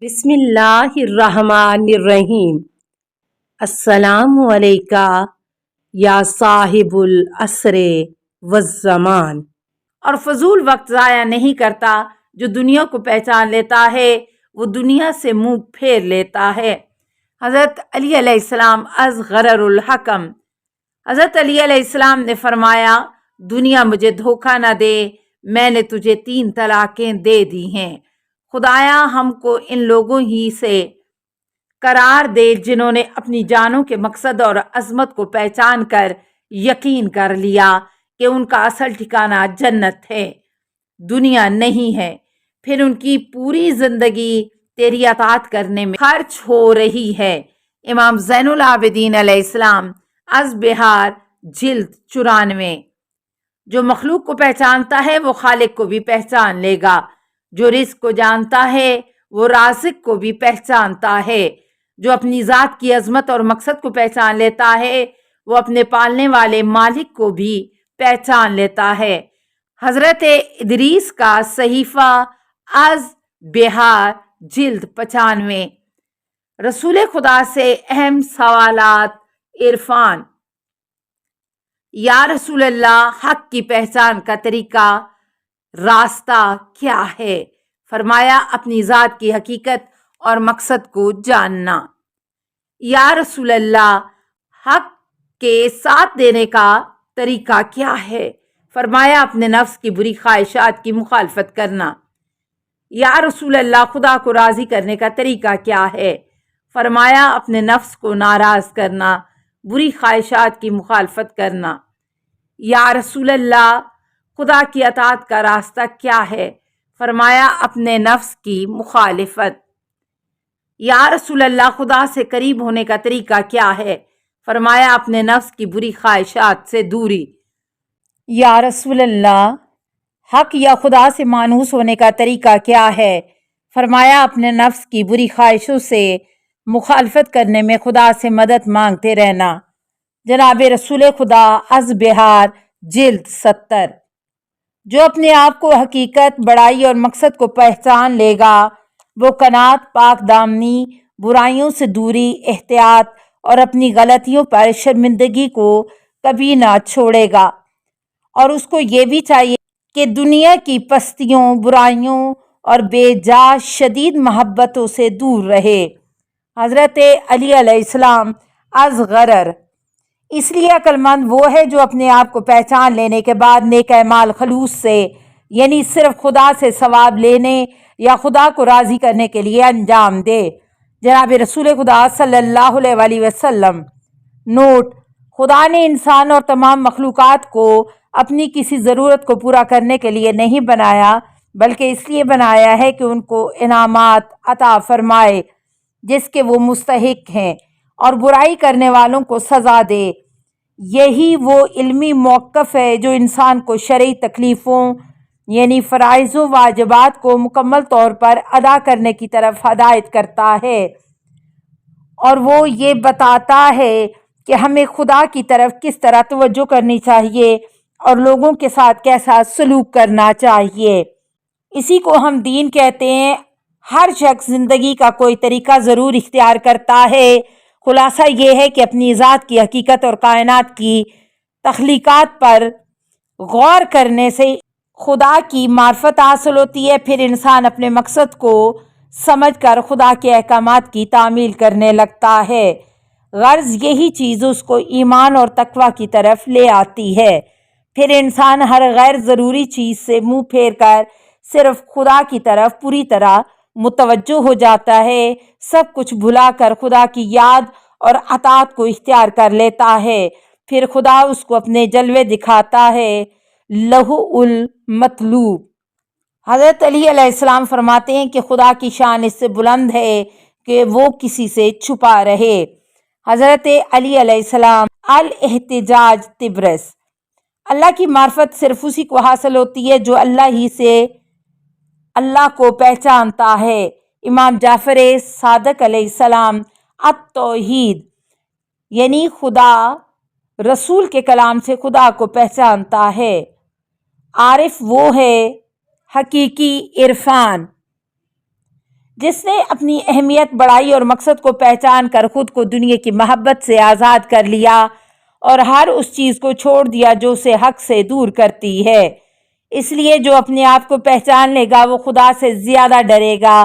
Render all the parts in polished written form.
بسم اللہ الرحمن الرحیم۔ السلام علیکہ یا صاحب العصر والزمان۔ اور فضول وقت ضائع نہیں کرتا، جو دنیا کو پہچان لیتا ہے وہ دنیا سے منہ پھیر لیتا ہے۔ حضرت علی علیہ السلام از غرر الحکم۔ حضرت علی علیہ السلام نے فرمایا، دنیا مجھے دھوکہ نہ دے، میں نے تجھے 3 طلاقیں دے دی ہیں۔ خدایا ہم کو ان لوگوں ہی سے قرار دے جنہوں نے اپنی جانوں کے مقصد اور عظمت کو پہچان کر یقین کر لیا کہ ان کا اصل ٹھکانہ جنت ہے، دنیا نہیں ہے، پھر ان کی پوری زندگی تیری اطاعت کرنے میں خرچ ہو رہی ہے۔ امام زین العابدین علیہ السلام از بہار جلد 94۔ جو مخلوق کو پہچانتا ہے وہ خالق کو بھی پہچان لے گا، جو رزق کو جانتا ہے وہ رازق کو بھی پہچانتا ہے، جو اپنی ذات کی عظمت اور مقصد کو پہچان لیتا ہے وہ اپنے پالنے والے مالک کو بھی پہچان لیتا ہے۔ حضرت ادریس کا صحیفہ از بہار جلد 95۔ رسول خدا سے اہم سوالات عرفان۔ یا رسول اللہ، حق کی پہچان کا طریقہ راستہ کیا ہے؟ فرمایا، اپنی ذات کی حقیقت اور مقصد کو جاننا۔ یا رسول اللہ، حق کے ساتھ دینے کا طریقہ کیا ہے؟ فرمایا، اپنے نفس کی بری خواہشات کی مخالفت کرنا۔ یا رسول اللہ، خدا کو راضی کرنے کا طریقہ کیا ہے؟ فرمایا، اپنے نفس کو ناراض کرنا، بری خواہشات کی مخالفت کرنا۔ یا رسول اللہ، خدا کی اطاعت کا راستہ کیا ہے؟ فرمایا، اپنے نفس کی مخالفت۔ یا رسول اللہ، خدا سے قریب ہونے کا طریقہ کیا ہے؟ فرمایا، اپنے نفس کی بری خواہشات سے دوری۔ یا رسول اللہ، حق یا خدا سے مانوس ہونے کا طریقہ کیا ہے؟ فرمایا، اپنے نفس کی بری خواہشوں سے مخالفت کرنے میں خدا سے مدد مانگتے رہنا۔ جناب رسول خدا از بہار جلد 70۔ جو اپنے آپ کو حقیقت، بڑائی اور مقصد کو پہچان لے گا وہ قناعت، پاک دامنی، برائیوں سے دوری، احتیاط اور اپنی غلطیوں پر شرمندگی کو کبھی نہ چھوڑے گا، اور اس کو یہ بھی چاہیے کہ دنیا کی پستیوں، برائیوں اور بے جا شدید محبتوں سے دور رہے۔ حضرت علی علیہ السلام از غرر۔ اس لیے عقل مند وہ ہے جو اپنے آپ کو پہچان لینے کے بعد نیک اعمال خلوص سے، یعنی صرف خدا سے ثواب لینے یا خدا کو راضی کرنے کے لیے انجام دے۔ جناب رسول خدا صلی اللہ علیہ وسلم۔ نوٹ: خدا نے انسان اور تمام مخلوقات کو اپنی کسی ضرورت کو پورا کرنے کے لیے نہیں بنایا، بلکہ اس لیے بنایا ہے کہ ان کو انعامات عطا فرمائے جس کے وہ مستحق ہیں، اور برائی کرنے والوں کو سزا دے۔ یہی وہ علمی موقف ہے جو انسان کو شرعی تکلیفوں یعنی فرائض و واجبات کو مکمل طور پر ادا کرنے کی طرف ہدایت کرتا ہے، اور وہ یہ بتاتا ہے کہ ہمیں خدا کی طرف کس طرح توجہ کرنی چاہیے اور لوگوں کے ساتھ کیسا سلوک کرنا چاہیے۔ اسی کو ہم دین کہتے ہیں۔ ہر شخص زندگی کا کوئی طریقہ ضرور اختیار کرتا ہے۔ خلاصہ یہ ہے کہ اپنی ذات کی حقیقت اور کائنات کی تخلیقات پر غور کرنے سے خدا کی معرفت حاصل ہوتی ہے، پھر انسان اپنے مقصد کو سمجھ کر خدا کے احکامات کی تعمیل کرنے لگتا ہے۔ غرض یہی چیز اس کو ایمان اور تقویٰ کی طرف لے آتی ہے۔ پھر انسان ہر غیر ضروری چیز سے منہ پھیر کر صرف خدا کی طرف پوری طرح متوجہ ہو جاتا ہے، سب کچھ بھلا کر خدا کی یاد اور اطاعت کو اختیار کر لیتا ہے۔ پھر خدا اس کو اپنے جلوے دکھاتا ہے۔ لوح المطلوب۔ حضرت علی علیہ السلام فرماتے ہیں کہ خدا کی شان اس سے بلند ہے کہ وہ کسی سے چھپا رہے۔ حضرت علی علیہ السلام الاحتجاج طبرس۔ اللہ کی معرفت صرف اسی کو حاصل ہوتی ہے جو اللہ ہی سے اللہ کو پہچانتا ہے۔ امام جعفر صادق علیہ السلام التوحید، یعنی خدا رسول کے کلام سے خدا کو پہچانتا ہے۔ عارف وہ ہے حقیقی عرفان جس نے اپنی اہمیت بڑھائی اور مقصد کو پہچان کر خود کو دنیا کی محبت سے آزاد کر لیا اور ہر اس چیز کو چھوڑ دیا جو اسے حق سے دور کرتی ہے۔ اس لیے جو اپنے آپ کو پہچان لے گا وہ خدا سے زیادہ ڈرے گا۔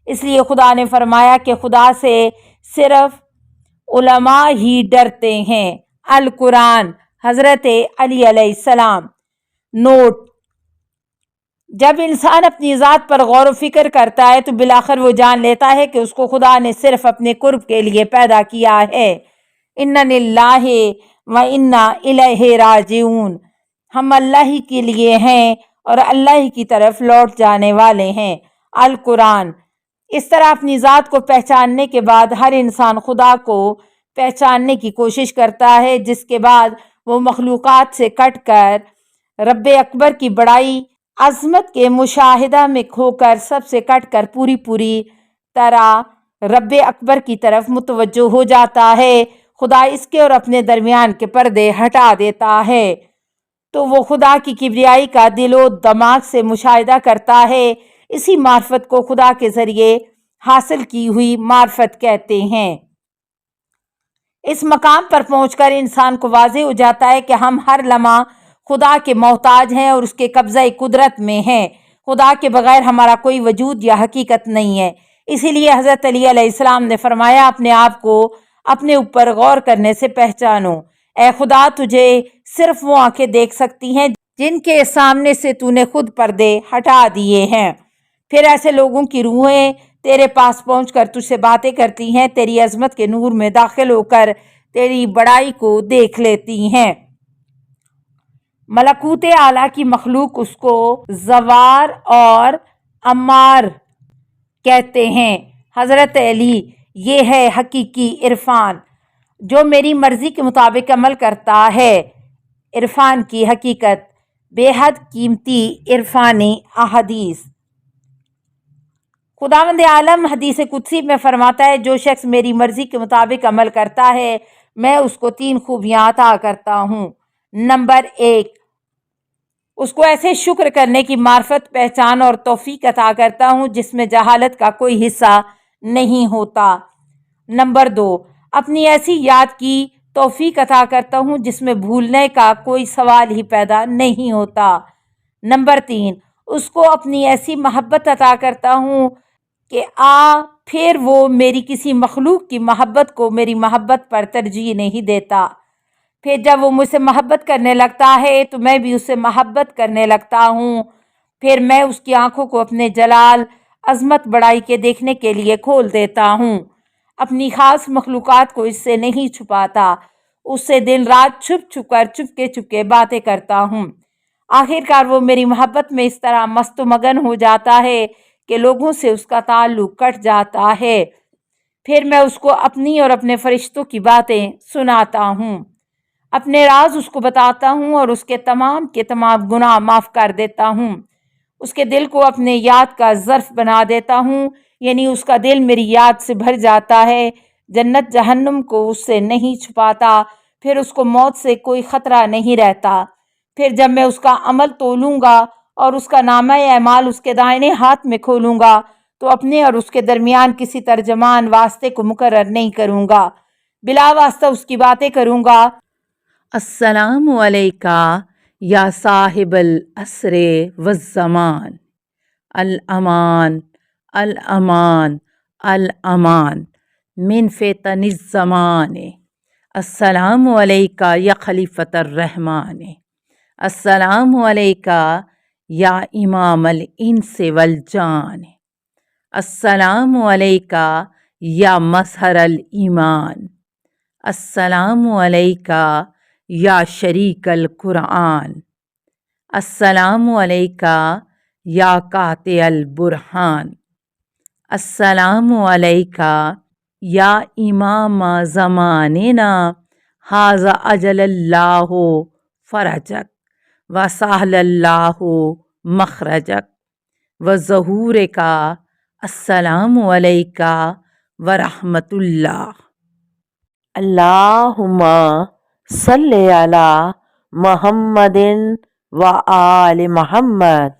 اس لیے خدا نے فرمایا کہ خدا سے صرف علماء ہی ڈرتے ہیں۔ القرآن، حضرت علی علیہ السلام۔ نوٹ: جب انسان اپنی ذات پر غور و فکر کرتا ہے تو بالآخر وہ جان لیتا ہے کہ اس کو خدا نے صرف اپنے قرب کے لیے پیدا کیا ہے۔ اِنَّ لِلَّهِ وَإِنَّا إِلَيْهِ راجعون۔ ہم اللہ ہی کے لیے ہیں اور اللہ ہی کی طرف لوٹ جانے والے ہیں۔ القرآن۔ اس طرح اپنی ذات کو پہچاننے کے بعد ہر انسان خدا کو پہچاننے کی کوشش کرتا ہے، جس کے بعد وہ مخلوقات سے کٹ کر رب اکبر کی بڑائی عظمت کے مشاہدہ میں کھو کر سب سے کٹ کر پوری طرح رب اکبر کی طرف متوجہ ہو جاتا ہے۔ خدا اس کے اور اپنے درمیان کے پردے ہٹا دیتا ہے تو وہ خدا کی کبریائی کا دل و دماغ سے مشاہدہ کرتا ہے۔ اسی معرفت کو خدا کے ذریعے حاصل کی ہوئی معرفت کہتے ہیں۔ اس مقام پر پہنچ کر انسان کو واضح ہو جاتا ہے کہ ہم ہر لمحہ خدا کے محتاج ہیں اور اس کے قبضہ قدرت میں ہیں۔ خدا کے بغیر ہمارا کوئی وجود یا حقیقت نہیں ہے۔ اسی لیے حضرت علی علیہ السلام نے فرمایا، اپنے آپ کو اپنے اوپر غور کرنے سے پہچانو۔ اے خدا، تجھے صرف وہ آنکھیں دیکھ سکتی ہیں جن کے سامنے سے تو نے خود پردے ہٹا دیے ہیں۔ پھر ایسے لوگوں کی روحیں تیرے پاس پہنچ کر تجھ سے باتیں کرتی ہیں، تیری عظمت کے نور میں داخل ہو کر تیری بڑائی کو دیکھ لیتی ہیں۔ ملکوت اعلیٰ کی مخلوق اس کو زوار اور امار کہتے ہیں۔ حضرت علی: یہ ہے حقیقی عرفان جو میری مرضی کے مطابق عمل کرتا ہے۔ عرفان کی حقیقت، بے حد قیمتی عرفانی احادیث۔ خداوند عالم حدیث قدسی میں فرماتا ہے، جو شخص میری مرضی کے مطابق عمل کرتا ہے میں اس کو 3 خوبیاں عطا کرتا ہوں۔ نمبر 1، اس کو ایسے شکر کرنے کی معرفت، پہچان اور توفیق عطا کرتا ہوں جس میں جہالت کا کوئی حصہ نہیں ہوتا۔ نمبر 2، اپنی ایسی یاد کی توفیق عطا کرتا ہوں جس میں بھولنے کا کوئی سوال ہی پیدا نہیں ہوتا۔ نمبر 3، اس کو اپنی ایسی محبت عطا کرتا ہوں کہ پھر وہ میری کسی مخلوق کی محبت کو میری محبت پر ترجیح نہیں دیتا۔ پھر جب وہ مجھ سے محبت کرنے لگتا ہے تو میں بھی اس سے محبت کرنے لگتا ہوں۔ پھر میں اس کی آنکھوں کو اپنے جلال، عظمت، بڑائی کے دیکھنے کے لیے کھول دیتا ہوں۔ اپنی خاص مخلوقات کو اس سے نہیں چھپاتا، اس سے دن رات چھپ کر چپکے باتیں کرتا ہوں۔ آخرکار وہ میری محبت میں اس طرح مست و مگن ہو جاتا ہے کہ لوگوں سے اس کا تعلق کٹ جاتا ہے۔ پھر میں اس کو اپنی اور اپنے فرشتوں کی باتیں سناتا ہوں، اپنے راز اس کو بتاتا ہوں اور اس کے تمام گناہ معاف کر دیتا ہوں۔ اس کے دل کو اپنے یاد کا ظرف بنا دیتا ہوں، یعنی اس کا دل میری یاد سے بھر جاتا ہے۔ جنت جہنم کو اس سے نہیں چھپاتا، پھر اس کو موت سے کوئی خطرہ نہیں رہتا۔ پھر جب میں اس کا عمل تولوں گا اور اس کا نامہ اعمال اس کے دائنے ہاتھ میں کھولوں گا تو اپنے اور اس کے درمیان کسی ترجمان واسطے کو مقرر نہیں کروں گا، بلا واسطہ اس کی باتیں کروں گا۔ السلام علیکہ یا صاحب العصر والزمان، الامان الامان الامان من فتن الزمان۔ السلام علیکہ یا خلیفۃ الرحمن، السلام علیکہ یا امام الانس والجان، السلام علیکہ یا مظہر الایمان، السلام علیکہ یا شریک القرآن، السلام علیکہ یا قاطع البرہان، السلام علیکہ یا امام زماننا، ھذا اجل اللہ فرجک وسہل اللہ مخرجک وظہورک، السلام علیکہ ورحمۃ اللہ۔ اللہم صلی علی محمد و آل محمد۔